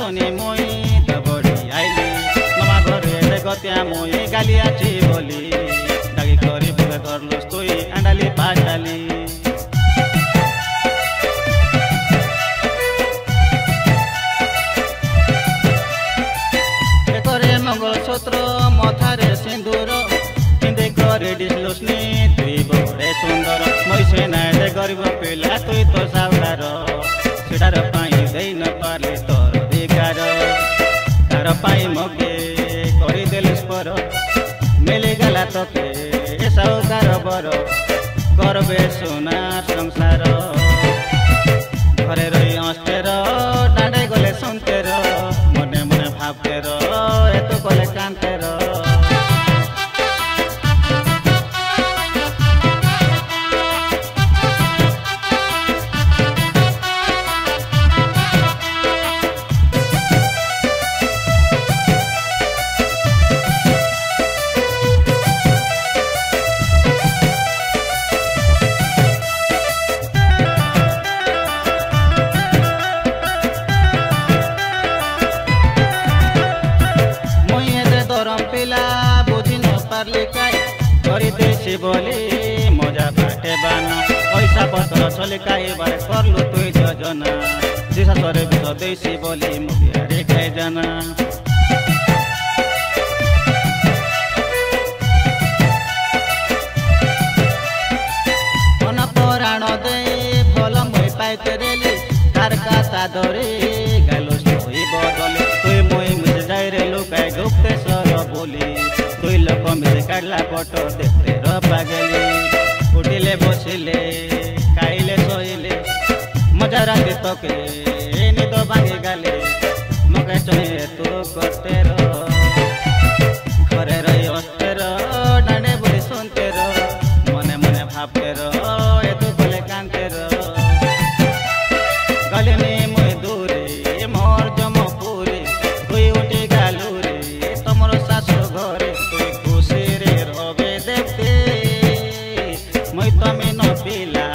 শুনি মুই দবড়ি আইলি মামা ঘরে গতিয়া মুই গালি আছি বলি ডাকি করি বুকে ধরলুস তুই আন্ডালি পাটালি করে মঙ্গলসূত্র মথারে সিন্দুর পিঁধে করে ডিসলুস নি তুই বড়ে সুন্দর মই সে নাই দে গরিব পিলা তুই তো সাউদার সেটার পাই দেই ন পারলি তোর দিগার কার পাই মগে করি দেলিস পর মিলি গেলা তোকে সাউকার বর করবে সোনা সংসার ঘরে রই অষ্টের ডাঁডে গলে শুনতের মনে মনে ভাবতের এত কলে কান্তের পিলা বুঝি ন পারলি কাই করে দেশি বলি মজা পাঠে বানা পয়সা পত্র চলে কাইবার করলু তুই যোজনা দিশাসরে বিষ দেশি বলি মুখে খাই জানা মন পরাণ দেই ভাল মুই পাইতে রেলি তার কাতা ধরে গালো তুই বদলে তুই মই মুঝে যাই রে লুকাই গুপ্তে বলি তুই লোক মিশে কাটলা ফটো দেখতে পাগলি উঠিলে বসিলে খাইলে শোইলে মজা রাতে তোকে নিদ ভাঙি গালে মকে চয়ে তু করতে ঘরে রই অস্তের ডাঁডে বলি শুনতে মনে মনে ভাবতে এত বলে কানতে গলিনি মুই দূরে মোর জমপুরে তুই উঠি গালু রে তোমার শাশু ঘরে তুই খুশি রে রবে দেখতে মই তুমি ন পিলা